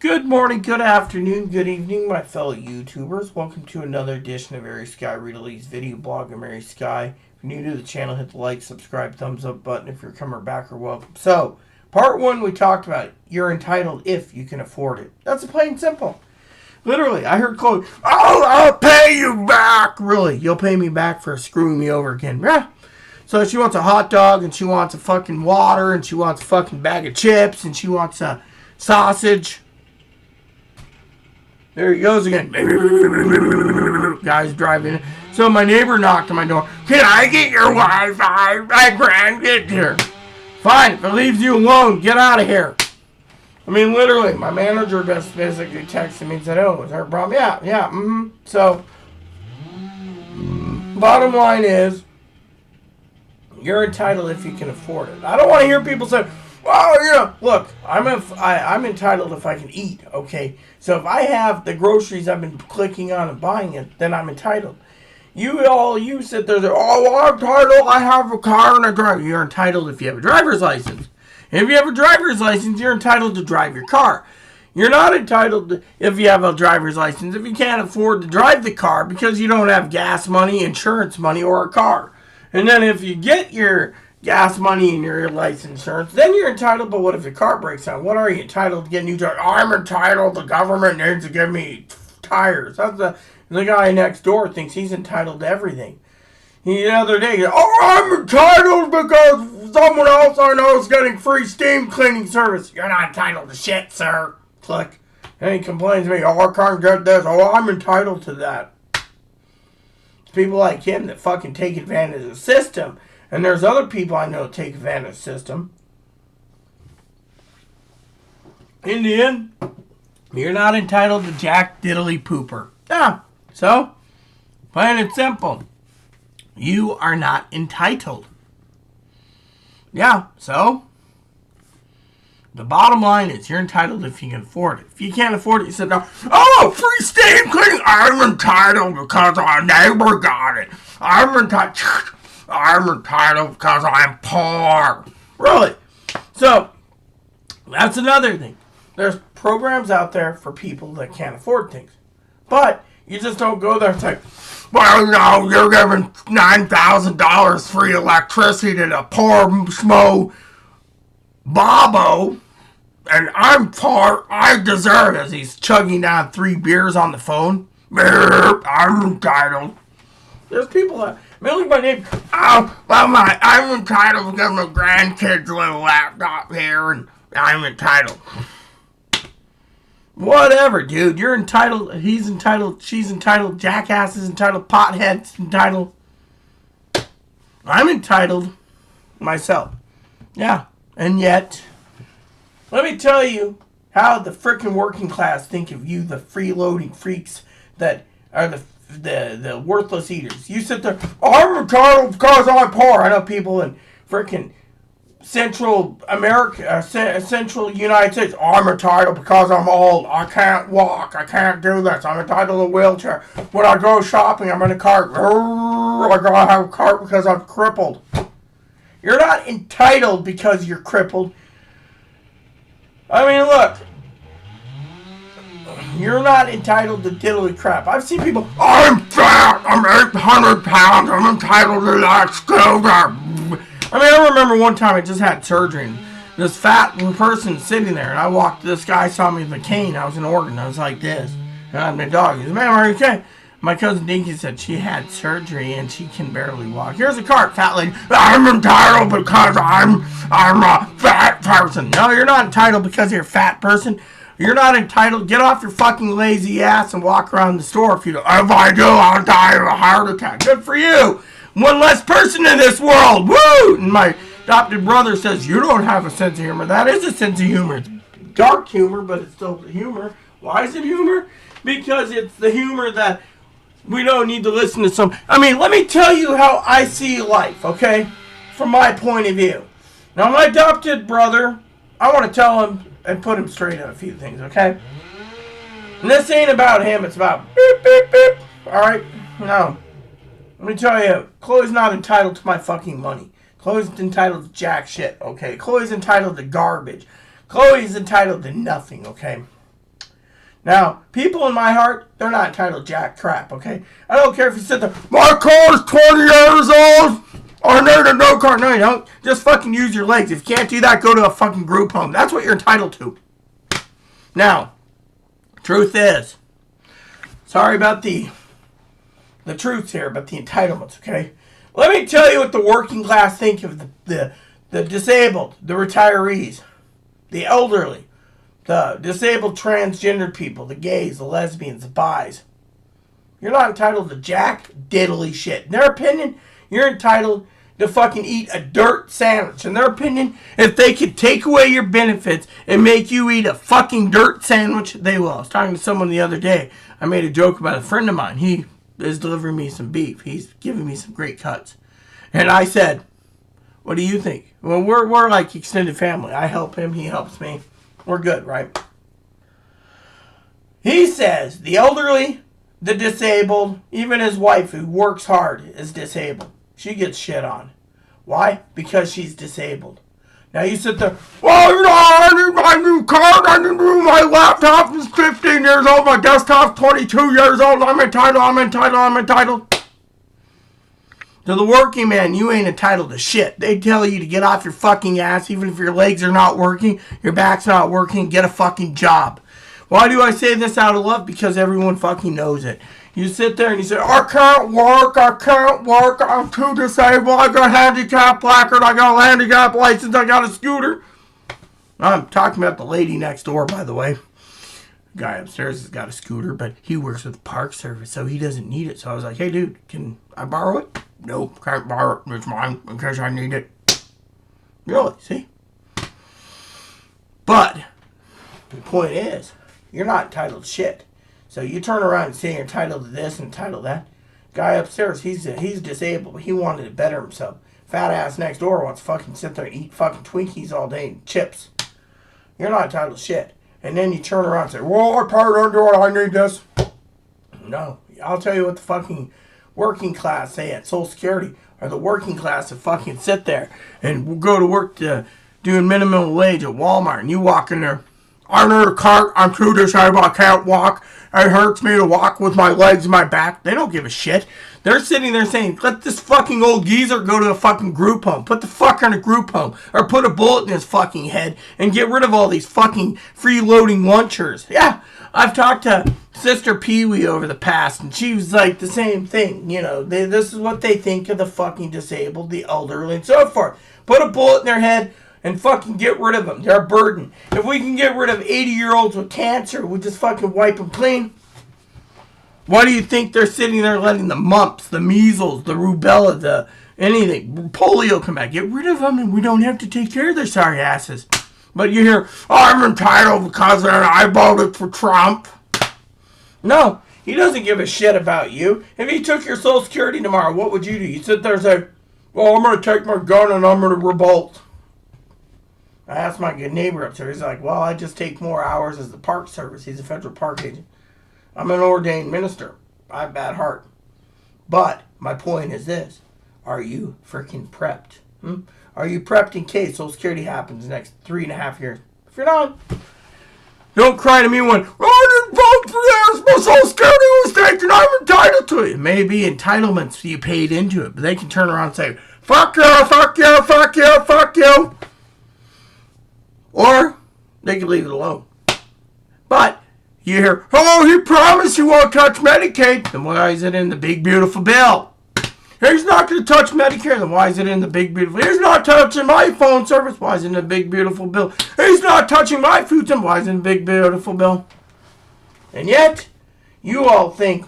Good morning, good afternoon, good evening, my fellow YouTubers. Welcome to another edition of Mary Sky Read-A-Lee's video blog of Mary Sky. If you're new to the channel, hit the like, subscribe, thumbs up button. If you're coming back, or welcome. So, part one, we talked about you're entitled if you can afford it. That's plain and simple. Literally, I heard Chloe, I'll pay you back. Really, you'll pay me back for screwing me over again. Yeah. So she wants a hot dog, and she wants a fucking water, and she wants a fucking bag of chips, and she wants a sausage. There he goes again. Guy's driving. So my neighbor knocked on my door. Can I get your Wi-Fi? My grandkid here. Fine, if it leaves you alone, get out of here. I mean, literally, my manager just basically texted me and said, oh, is there a problem? Yeah, So, bottom line is, you're entitled if you can afford it. I don't want to hear people say, well, look, I'm entitled if I can eat, okay? So if I have the groceries I've been clicking on and buying it, then I'm entitled. You sit there, I'm entitled, I have a car and a driver. You're entitled if you have a driver's license. And if you have a driver's license, you're entitled to drive your car. You're not entitled if you have a driver's license if you can't afford to drive the car because you don't have gas money, insurance money, or a car. And then if you get your gas money and your license insurance, then you're entitled. But what if the car breaks down? What are you entitled to get new tires? I'm entitled. The government needs to give me tires. That's the guy next door thinks he's entitled to everything. The other day, I'm entitled because someone else I know is getting free steam cleaning service. You're not entitled to shit, sir. Click. And he complains to me, I can't get this. I'm entitled to that. It's people like him that fucking take advantage of the system. And there's other people I know take advantage of the system. In the end, you're not entitled to Jack Diddley Pooper. Yeah, so, plain and simple. You are not entitled. Yeah, so, the bottom line is you're entitled if you can afford it. If you can't afford it, you said, free steam cleaning. I'm entitled because our neighbor got it. I'm entitled because I'm poor. Really? So, that's another thing. There's programs out there for people that can't afford things. But, you just don't go there and say, well, no, you're giving $9,000 free electricity to the poor schmo Bobo. And I'm poor. I deserve it. As he's chugging down 3 beers on the phone. I'm entitled. There's people that... Look at my neighbor. I'm entitled because my grandkid's little laptop here, and I'm entitled. Whatever, dude. You're entitled. He's entitled. She's entitled. Jackass is entitled. Pothead's entitled. I'm entitled myself. Yeah. And yet, let me tell you how the frickin' working class think of you, the freeloading freaks that are the worthless eaters. You sit there, I'm entitled because I'm poor. I know people in frickin' Central America, Central United States, I'm entitled because I'm old. I can't walk. I can't do this. I'm entitled to a wheelchair. When I go shopping, I'm in a cart. I gotta have a cart because I'm crippled. You're not entitled because you're crippled. I mean, look. You're not entitled to diddly crap. I've seen people, I'm fat, I'm 800 pounds, I'm entitled to that scooter. I mean, I remember one time I just had surgery, and this fat person sitting there, and this guy saw me with a cane. I was in Oregon, I was like this. And I had my dog. He said, man, are you okay? My cousin Dinky said she had surgery, and she can barely walk. Here's a cart, fat lady. I'm entitled because I'm a fat person. No, you're not entitled because you're a fat person. You're not entitled. Get off your fucking lazy ass and walk around the store. If I do, I'll die of a heart attack. Good for you. One less person in this world. Woo! And my adopted brother says, you don't have a sense of humor. That is a sense of humor. It's dark humor, but it's still humor. Why is it humor? Because it's the humor that we don't need to listen to some... I mean, let me tell you how I see life, okay? From my point of view. Now, my adopted brother, I want to tell him and put him straight on a few things, okay? And this ain't about him, it's about beep, beep, beep. Alright? No. Let me tell you, Chloe's not entitled to my fucking money. Chloe's entitled to jack shit, okay? Chloe's entitled to garbage. Chloe's entitled to nothing, okay? Now, people in my heart, they're not entitled jack crap, okay? I don't care if you sit there, my car's 20 years old, I need a new car. No, you don't. Just fucking use your legs. If you can't do that, go to a fucking group home. That's what you're entitled to. Now, truth is, sorry about the truths here, but the entitlements, okay? Let me tell you what the working class think of the disabled, the retirees, the elderly, the disabled transgendered people, the gays, the lesbians, the bis. You're not entitled to jack diddly shit. In their opinion, you're entitled to fucking eat a dirt sandwich. In their opinion, if they could take away your benefits and make you eat a fucking dirt sandwich, they will. I was talking to someone the other day. I made a joke about a friend of mine. He is delivering me some beef. He's giving me some great cuts. And I said, what do you think? Well, we're like extended family. I help him. He helps me. We're good, right? He says the elderly, the disabled, even his wife who works hard is disabled. She gets shit on. Why? Because she's disabled. Now you sit there, well, you know, I need my new card, I need my laptop is 15 years old, my desktop's 22 years old, I'm entitled. To the working man, you ain't entitled to shit. They tell you to get off your fucking ass, even if your legs are not working, your back's not working, get a fucking job. Why do I say this out of love? Because everyone fucking knows it. You sit there and you say, I can't work, I'm too disabled, I got a handicap placard, I got a handicap license, I got a scooter. I'm talking about the lady next door, by the way. The guy upstairs has got a scooter, but he works with the Park Service, so he doesn't need it. So I was like, hey dude, can I borrow it? Nope, can't borrow it, it's mine in case I need it. Really, see? But, the point is, you're not entitled to shit. So you turn around and say you're entitled to this and entitled to that. Guy upstairs, he's disabled, but he wanted to better himself. Fat ass next door wants to fucking sit there and eat fucking Twinkies all day and chips. You're not entitled to shit. And then you turn around and say, well, I paid under it, I need this. No, I'll tell you what the fucking working class say at Social Security, or the working class that fucking sit there and go to work doing minimum wage at Walmart, and you walk in there, I need a cart, I'm too disabled, I can't walk, it hurts me to walk with my legs and my back. They don't give a shit. They're sitting there saying, let this fucking old geezer go to a fucking group home. Put the fucker in a group home. Or put a bullet in his fucking head and get rid of all these fucking freeloading lunchers. Yeah, I've talked to Sister Pee-wee over the past, and she was like the same thing. You know, this is what they think of the fucking disabled, the elderly, and so forth. Put a bullet in their head and fucking get rid of them. They're a burden. If we can get rid of 80-year-olds with cancer, we just fucking wipe them clean. Why do you think they're sitting there letting the mumps, the measles, the rubella, the anything, polio come back? Get rid of them and we don't have to take care of their sorry asses. But you hear, I'm entitled because I voted for Trump. No, he doesn't give a shit about you. If he took your Social Security tomorrow, what would you do? You'd sit there and say, well, I'm going to take my gun and I'm going to revolt. I asked my good neighbor up there. He's like, well, I just take more hours as the Park Service. He's a federal park agent. I'm an ordained minister. I have bad heart. But my point is this. Are you freaking prepped? Are you prepped in case Social Security happens the next 3.5 years? If you're not, don't cry to me when, I didn't vote for this. My Social Security was taken. I'm entitled to it. It may be entitlements you paid into it, but they can turn around and say, fuck you, fuck you, fuck you, fuck you. Or they can leave it alone. But you hear, oh, he promised he won't touch Medicaid. Then why is it in the big, beautiful bill? He's not going to touch Medicare. Then why is it in the big, beautiful? He's not touching my phone service. Why is it in the big, beautiful bill? He's not touching my food stamp. Why is it in the big, beautiful bill? And yet, you all think,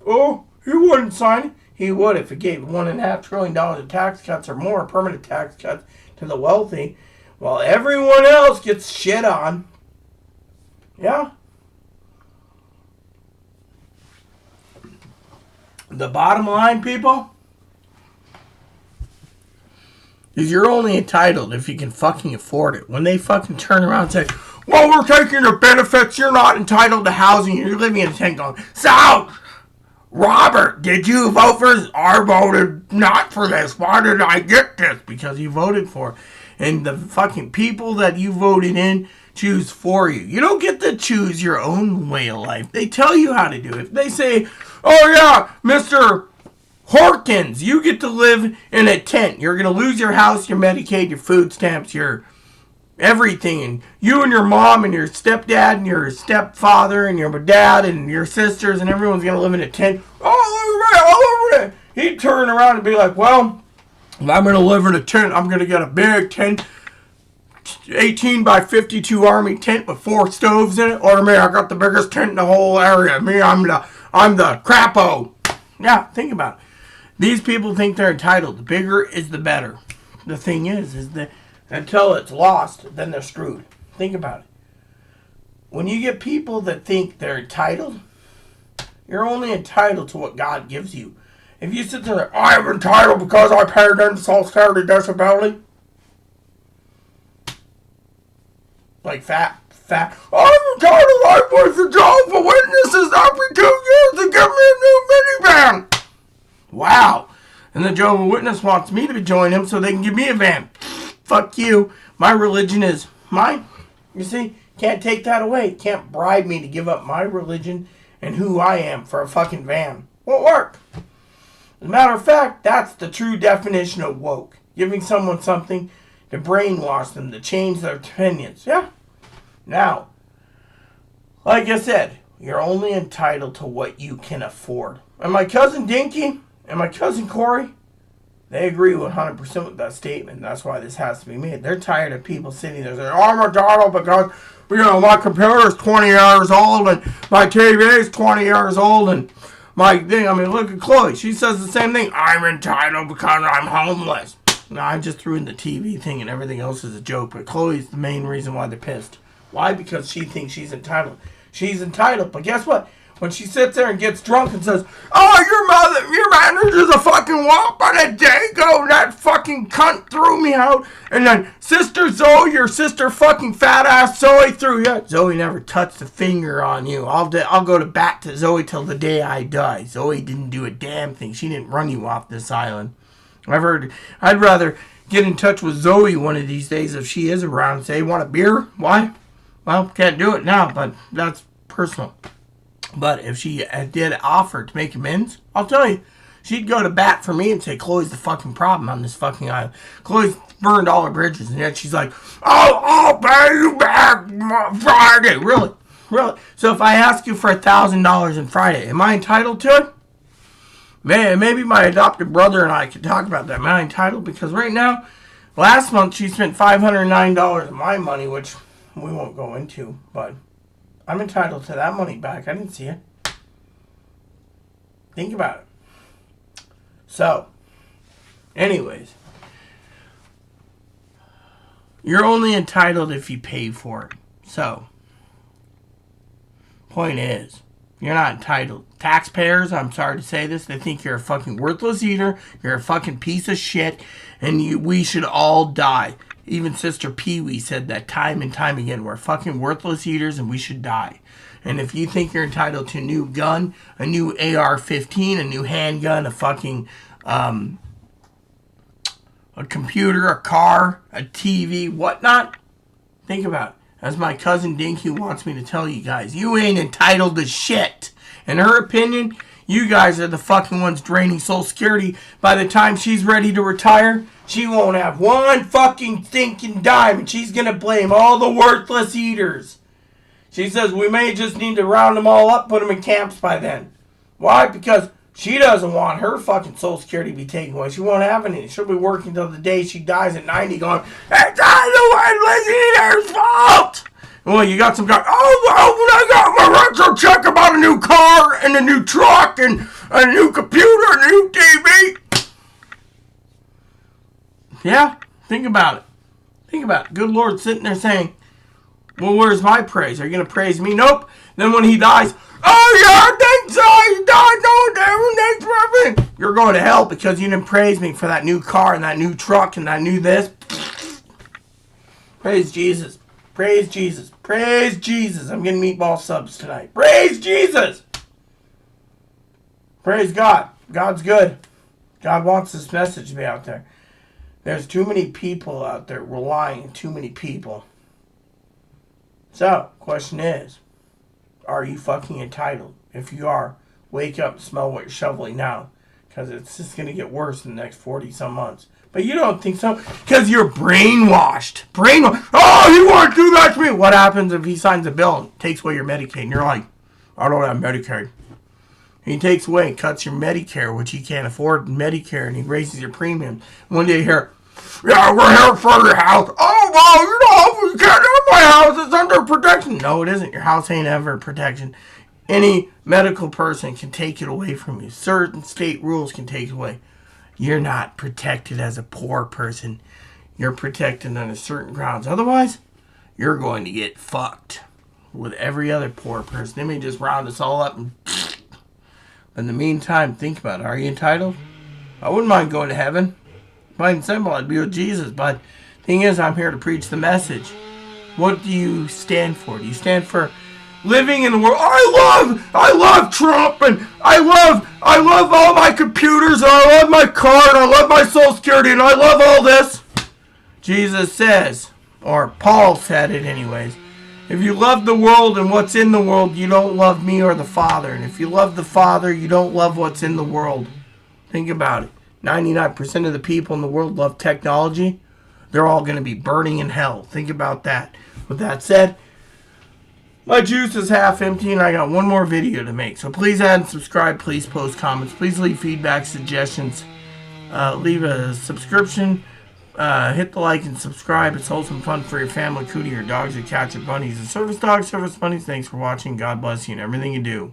oh, he wouldn't sign it. He would if it gave $1.5 trillion of tax cuts or more, permanent tax cuts to the wealthy, while everyone else gets shit on. Yeah. The bottom line, people, is you're only entitled if you can fucking afford it. When they fucking turn around and say, well, we're taking your benefits, you're not entitled to housing, you're living in a tent going, so, Robert, did you vote for this? I voted not for this. Why did I get this? Because you voted for it. And the fucking people that you voted in choose for you. You don't get to choose your own way of life. They tell you how to do it. They say, oh yeah, Mr. Horkins, you get to live in a tent. You're going to lose your house, your Medicaid, your food stamps, your everything. And you and your mom and your stepdad and your stepfather and your dad and your sisters and everyone's going to live in a tent. All over there. He'd turn around and be like, well, if I'm going to live in a tent, I'm going to get a big tent. 18 by 52 army tent with 4 stoves in it. Or me, I got the biggest tent in the whole area. Me, I'm the crapo. Yeah, think about it. These people think they're entitled. The bigger is the better. The thing is that until it's lost, then they're screwed. Think about it. When you get people that think they're entitled, you're only entitled to what God gives you. If you sit there, I'm entitled because I paid into Social Security disability. Like fat. I'm entitled. I was the Jehovah's Witnesses every 2 years to give me a new minivan. Wow. And the Jehovah's Witness wants me to join him so they can give me a van. Fuck you. My religion is mine. You see? Can't take that away. Can't bribe me to give up my religion and who I am for a fucking van. Won't work. As a matter of fact, that's the true definition of woke. Giving someone something to brainwash them, to change their opinions. Yeah. Now, like I said, you're only entitled to what you can afford. And my cousin Dinky and my cousin Corey, they agree 100% with that statement. That's why this has to be made. They're tired of people sitting there saying, I'm entitled because, my computer's 20 years old and my TV's 20 years old and my thing. Look at Chloe. She says the same thing. I'm entitled because I'm homeless. No, I just threw in the TV thing and everything else is a joke. But Chloe's the main reason why they're pissed. Why? Because she thinks she's entitled. She's entitled. But guess what? When she sits there and gets drunk and says, oh, your manager's a fucking whop on a dago. That fucking cunt threw me out. And then Sister Zoe, your sister fucking fat ass Zoe threw you out. Zoe never touched a finger on you. I'll go to bat to Zoe till the day I die. Zoe didn't do a damn thing. She didn't run you off this island. I'd rather get in touch with Zoe one of these days if she is around and say, want a beer? Why? Well, can't do it now, but that's personal. But if she did offer to make amends, I'll tell you, she'd go to bat for me and say, Chloe's the fucking problem on this fucking island. Chloe's burned all her bridges, and yet she's like, I'll pay you back Friday. Really? So if I ask you for $1,000 on Friday, am I entitled to it? Man, maybe my adopted brother and I could talk about that. Am I entitled? Because right now, last month she spent $509 of my money, which we won't go into, but I'm entitled to that money back. I didn't see it. Think about it. So, anyways, you're only entitled if you pay for it. So, point is, you're not entitled. Taxpayers, I'm sorry to say this, they think you're a fucking worthless eater, you're a fucking piece of shit, and we should all die. Even Sister Pee-wee said that time and time again. We're fucking worthless eaters and we should die. And if you think you're entitled to a new gun, a new AR-15, a new handgun, a fucking, a computer, a car, a TV, whatnot, think about it. As my cousin Dinky wants me to tell you guys, you ain't entitled to shit. In her opinion, you guys are the fucking ones draining Social Security. By the time she's ready to retire, she won't have one fucking stinking dime, and she's gonna blame all the worthless eaters. She says we may just need to round them all up, put them in camps by then. Why? Because she doesn't want her fucking Social Security to be taken away. She won't have any. She'll be working till the day she dies at 90 going, it's all the worthless eaters' fault! Well, you got some guy, I got my retro check about a new car and a new truck and a new computer and a new TV. Yeah, think about it. Good Lord sitting there saying, well, where's my praise? Are you going to praise me? Nope. Then when he dies, oh yeah, thanks, he died, no, damn, thanks for everything. You're going to hell because you didn't praise me for that new car and that new truck and that new this. Praise Jesus. Praise Jesus. Praise Jesus. I'm getting meatball subs tonight. Praise Jesus. Praise God. God's good. God wants this message to be out there. There's too many people out there relying on too many people. So, question is, are you fucking entitled? If you are, wake up and smell what you're shoveling now. Because it's just going to get worse in the next 40-some months. But you don't think so? Because you're brainwashed. Oh, you want to do that to me? What happens if he signs a bill and takes away your Medicaid? And you're like, I don't have Medicaid. He takes away and cuts your Medicare, which you can't afford Medicare, and he raises your premium. One day you hear, yeah, we're here for your house. Oh, well, you can't have my house. It's under protection. No, it isn't. Your house ain't ever protection. Any medical person can take it away from you. Certain state rules can take it away. You're not protected as a poor person. You're protected under certain grounds. Otherwise, you're going to get fucked with every other poor person. They may just round us all up. And in the meantime, think about it. Are you entitled? I wouldn't mind going to heaven. Plain and simple, I'd be with Jesus. But the thing is, I'm here to preach the message. What do you stand for? Do you stand for living in the world? I love Trump, and I love all my computers, and I love my car, and I love my Social Security, and I love all this. Jesus says, or Paul said it anyways, if you love the world and what's in the world, you don't love me or the Father. And if you love the Father, you don't love what's in the world. Think about it. 99% of the people in the world love technology. They're all going to be burning in hell. Think about that. With that said, my juice is half empty and I got one more video to make. So please add and subscribe. Please post comments. Please leave feedback, suggestions. Leave a subscription. Hit the like and subscribe. It's wholesome fun for your family, cootie, your dogs, your cats, your bunnies, and service dogs, service bunnies. Thanks for watching. God bless you and everything you do.